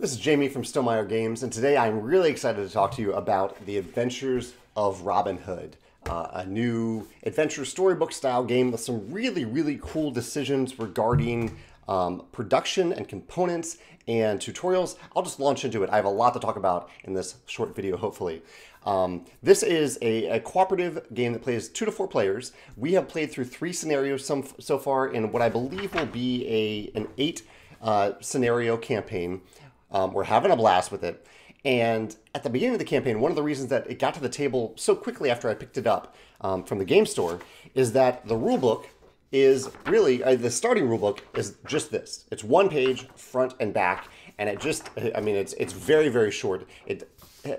This is Jamey from Stillmeyer Games, and today I'm really excited to talk to you about The Adventures of Robin Hood, a new adventure storybook style game with some really cool decisions regarding production and components and tutorials. I'll just launch into it. I have a lot to talk about in this short video, hopefully. This is a cooperative game that plays 2 to 4 players. We have played through 3 scenarios so far in what I believe will be an 8 scenario campaign. We're having a blast with it. And at the beginning of the campaign, one of the reasons that it got to the table so quickly after I picked it up from the game store is that the rulebook is really, the starting rulebook is just this. It's 1 page, front and back, and it just, I mean, it's very short. It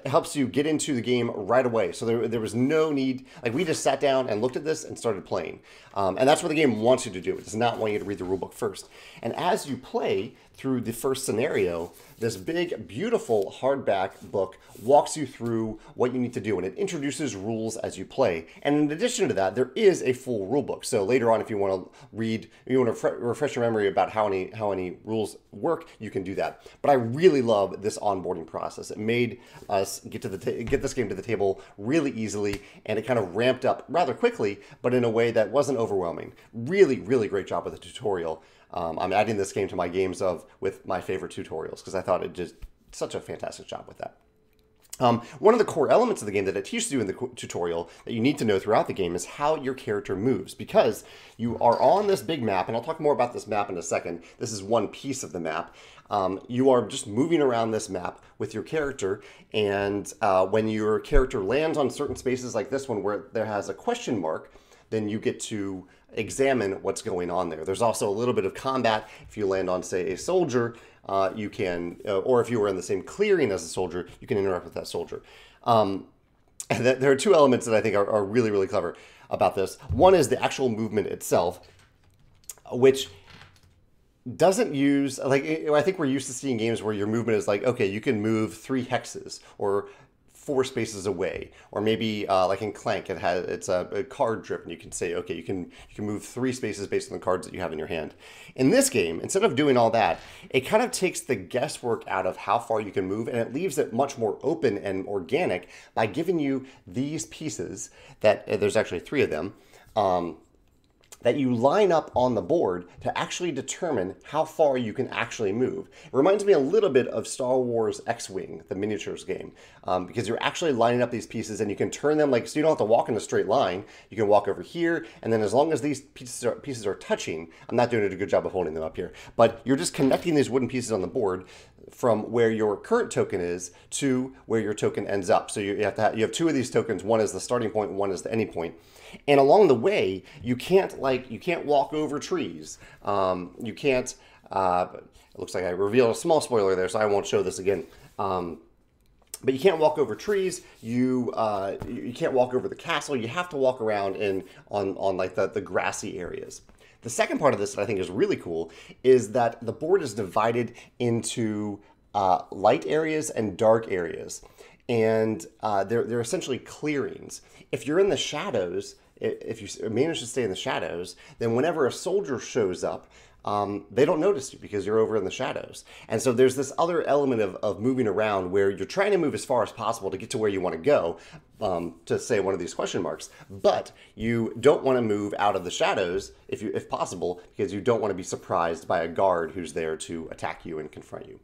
helps you get into the game right away. So there was no need, like we just sat down and looked at this and started playing. And that's what the game wants you to do. It does not want you to read the rulebook first. And as you play through the first scenario, this big, beautiful hardback book walks you through what you need to do, and it introduces rules as you play. And in addition to that, there is a full rule book. So later on, if you want to read, you want to refresh your memory about how any rules work, you can do that. But I really love this onboarding process. It made us get this game to the table really easily, and it kind of ramped up rather quickly, but in a way that wasn't overwhelming. Really great job with the tutorial. I'm adding this game to my games with my favorite tutorials because I thought it did such a fantastic job with that. One of the core elements of the game that it teaches you in the tutorial that you need to know throughout the game is how your character moves, because you are on this big map, and I'll talk more about this map in a second. This is one piece of the map. You are just moving around this map with your character, and when your character lands on certain spaces like this one where there has a question mark, then you get to examine what's going on there. There's also a little bit of combat. If you land on, say, a soldier, you can, or if you were in the same clearing as a soldier, you can interact with that soldier. And there are 2 elements that I think are really clever about this. One is the actual movement itself, which doesn't use, like, I think we're used to seeing games where your movement is like, okay, you can move 3 hexes or 4 spaces away, or maybe like in Clank, it's a card drip, and you can say, okay, you can move 3 spaces based on the cards that you have in your hand. In this game, instead of doing all that, it kind of takes the guesswork out of how far you can move, and it leaves it much more open and organic by giving you these pieces that there's actually 3 of them. That you line up on the board to actually determine how far you can actually move. It reminds me a little bit of Star Wars X-Wing, the miniatures game, because you're actually lining up these pieces and you can turn them, like, so you don't have to walk in a straight line. You can walk over here, and then as long as these pieces are touching, I'm not doing a good job of holding them up here, but you're just connecting these wooden pieces on the board from where your current token is to where your token ends up. So you have 2 of these tokens. One is the starting point, and one is the ending point. And along the way, you can't walk over trees. You can't. It looks like I revealed a small spoiler there, so I won't show this again. But you can't walk over trees. You can't walk over the castle. You have to walk around on like the grassy areas. The second part of this that I think is really cool is that the board is divided into light areas and dark areas. And they're essentially clearings. If you're in the shadows, if you manage to stay in the shadows, then whenever a soldier shows up, they don't notice you because you're over in the shadows. And so there's this other element of moving around where you're trying to move as far as possible to get to where you want to go, to say one of these question marks, but you don't want to move out of the shadows if possible, because you don't want to be surprised by a guard who's there to attack you and confront you.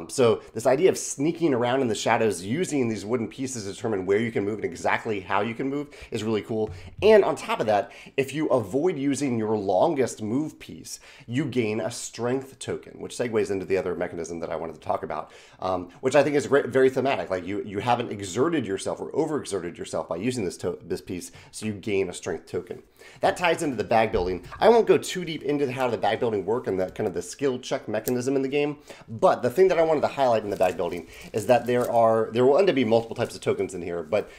So this idea of sneaking around in the shadows using these wooden pieces to determine where you can move and exactly how you can move is really cool. And on top of that, if you avoid using your longest move piece, you gain a strength token, which segues into the other mechanism that I wanted to talk about, which I think is very thematic. Like you haven't exerted yourself or overexerted yourself by using this piece, so you gain a strength token. That ties into the bag building. I won't go too deep into how the bag building work and the kind of the skill check mechanism in the game, but the thing that I wanted to highlight in the bag building is that there will end up being multiple types of tokens in here, but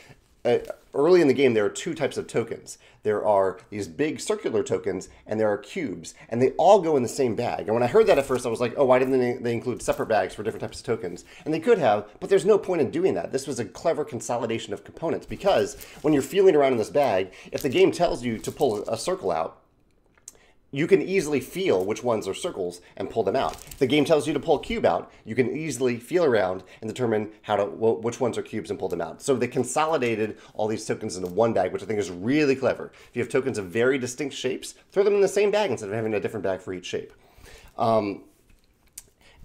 early in the game, there are 2 types of tokens. There are these big circular tokens, and there are cubes, and they all go in the same bag. And when I heard that at first, I was like, oh, why didn't they include separate bags for different types of tokens? And they could have, but there's no point in doing that. This was a clever consolidation of components, because when you're feeling around in this bag, if the game tells you to pull a circle out, you can easily feel which ones are circles and pull them out. If the game tells you to pull a cube out, you can easily feel around and determine which ones are cubes and pull them out. So they consolidated all these tokens into one bag, which I think is really clever. If you have tokens of very distinct shapes, throw them in the same bag instead of having a different bag for each shape.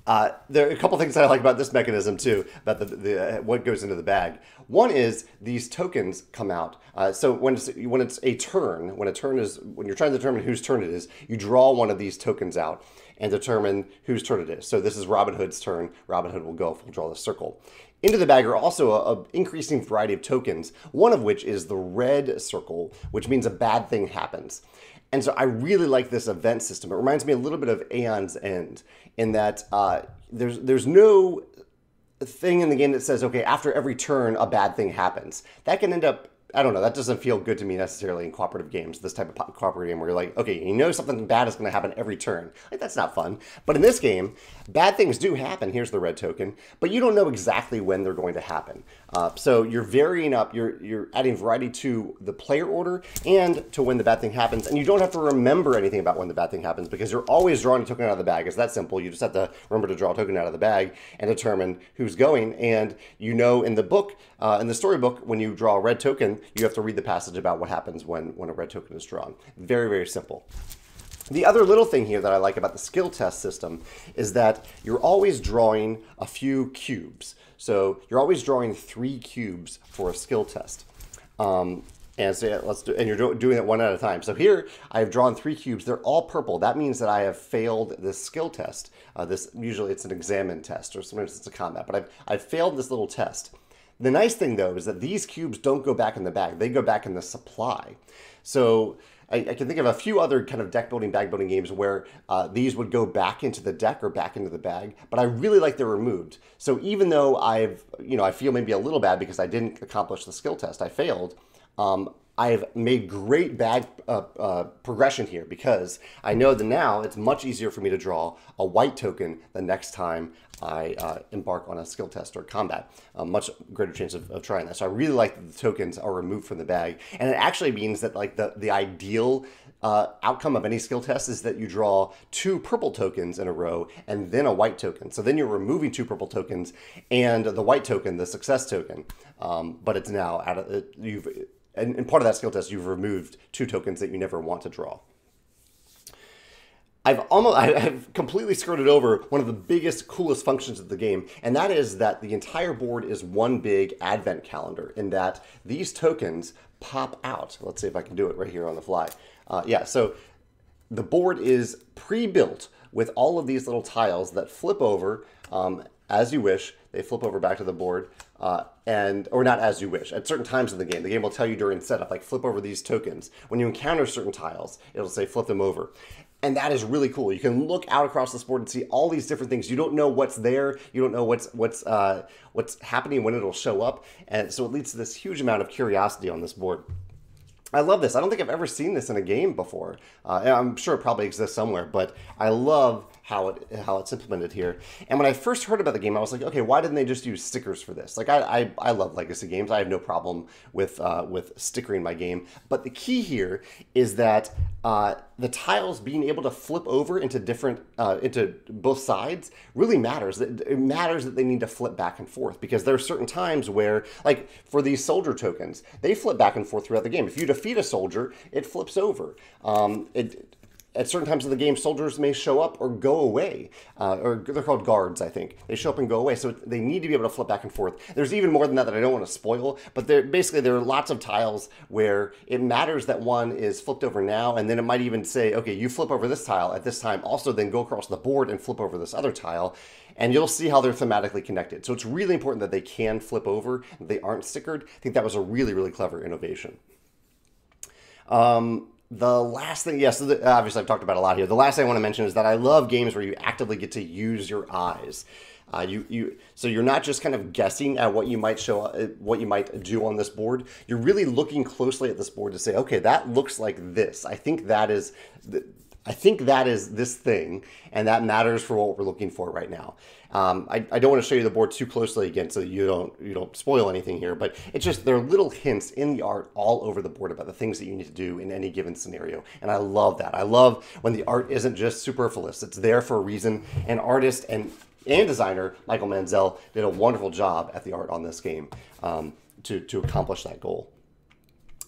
There are a couple things that I like about this mechanism too, about what goes into the bag. One is these tokens come out. So when it's a turn, when you're trying to determine whose turn it is, you draw one of these tokens out and determine whose turn it is. So this is Robin Hood's turn. Robin Hood will go if we'll draw the circle. Into the bag are also an increasing variety of tokens, one of which is the red circle, which means a bad thing happens. And so I really like this event system. It reminds me a little bit of Aeon's End in that there's no thing in the game that says, okay, after every turn, a bad thing happens. That can end up, I don't know, that doesn't feel good to me necessarily in cooperative games, this type of cooperative game where you're like, okay, you know something bad is going to happen every turn. Like, that's not fun. But in this game, bad things do happen. Here's the red token, but you don't know exactly when they're going to happen. So you're varying up, you're adding variety to the player order and to when the bad thing happens, and you don't have to remember anything about when the bad thing happens because you're always drawing a token out of the bag. It's that simple. You just have to remember to draw a token out of the bag and determine who's going, and you know in the book, in the storybook, when you draw a red token, you have to read the passage about what happens when a red token is drawn. Very, very simple. The other little thing here that I like about the skill test system is that you're always drawing a few cubes. So you're always drawing 3 cubes for a skill test. And so and you're doing it one at a time. So here I've drawn 3 cubes. They're all purple. That means that I have failed this skill test. Usually it's an examine test, or sometimes it's a combat, but I've failed this little test. The nice thing though is that these cubes don't go back in the bag. They go back in the supply. So I can think of a few other kind of deck building, bag building games where these would go back into the deck or back into the bag, but I really like they're removed. So even though I feel maybe a little bad because I didn't accomplish the skill test, I failed, I've made great bag progression here because I know that now it's much easier for me to draw a white token the next time I embark on a skill test or combat. A much greater chance of trying that. So I really like that the tokens are removed from the bag. And it actually means that like the ideal outcome of any skill test is that you draw 2 purple tokens in a row and then a white token. So then you're removing 2 purple tokens and the white token, the success token. But it's now out of and part of that skill test, you've removed 2 tokens that you never want to draw. I've completely skirted over one of the biggest, coolest functions of the game, and that is that the entire board is one big advent calendar in that these tokens pop out. Let's see if I can do it right here on the fly. Yeah, so the board is pre-built with all of these little tiles that flip over as you wish. They flip over back to the board, or not as you wish. At certain times in the game will tell you during setup, like flip over these tokens. When you encounter certain tiles, it'll say flip them over. And that is really cool. You can look out across this board and see all these different things. You don't know what's there. You don't know what's happening when it'll show up. And so it leads to this huge amount of curiosity on this board. I love this. I don't think I've ever seen this in a game before. I'm sure it probably exists somewhere, but I love how it's implemented here. And when I first heard about the game, I was like, okay, why didn't they just use stickers for this? Like I love legacy games. I have no problem with stickering my game. But the key here is that the tiles being able to flip over into into both sides really matters. It matters that they need to flip back and forth because there are certain times where, like for these soldier tokens, they flip back and forth throughout the game. If you defeat a soldier, it flips over. At certain times of the game, soldiers may show up or go away, or they're called guards, I think. They show up and go away, so they need to be able to flip back and forth. There's even more than that I don't want to spoil, but there are lots of tiles where it matters that one is flipped over now, and then it might even say, okay, you flip over this tile at this time, also then go across the board and flip over this other tile, and you'll see how they're thematically connected. So it's really important that they can flip over, that they aren't stickered. I think that was a really, really clever innovation. The last thing, yes, obviously I've talked about a lot here. The last thing I want to mention is that I love games where you actively get to use your eyes. So you're not just kind of guessing at what you might do on this board. You're really looking closely at this board to say, okay, that looks like this. I think that is this thing, and that matters for what we're looking for right now. I don't want to show you the board too closely again so that you don't spoil anything here, but it's just there are little hints in the art all over the board about the things that you need to do in any given scenario. And I love that. I love when the art isn't just superfluous. It's there for a reason. And artist and designer Michael Manzel did a wonderful job at the art on this game to accomplish that goal.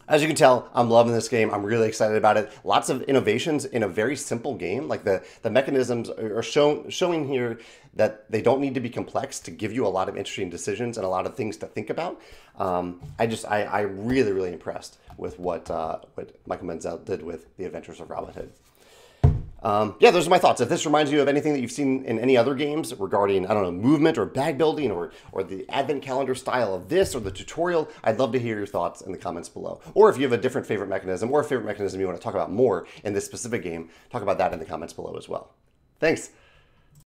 As you can tell, I'm loving this game. I'm really excited about it. Lots of innovations in a very simple game. Like the mechanisms are showing here that they don't need to be complex to give you a lot of interesting decisions and a lot of things to think about. I'm really impressed with what Michael Menzel did with The Adventures of Robin Hood. Yeah, those are my thoughts. If this reminds you of anything that you've seen in any other games regarding, I don't know, movement or bag building or the advent calendar style of this or the tutorial, I'd love to hear your thoughts in the comments below. Or if you have a different favorite mechanism or a favorite mechanism you want to talk about more in this specific game, talk about that in the comments below as well. Thanks.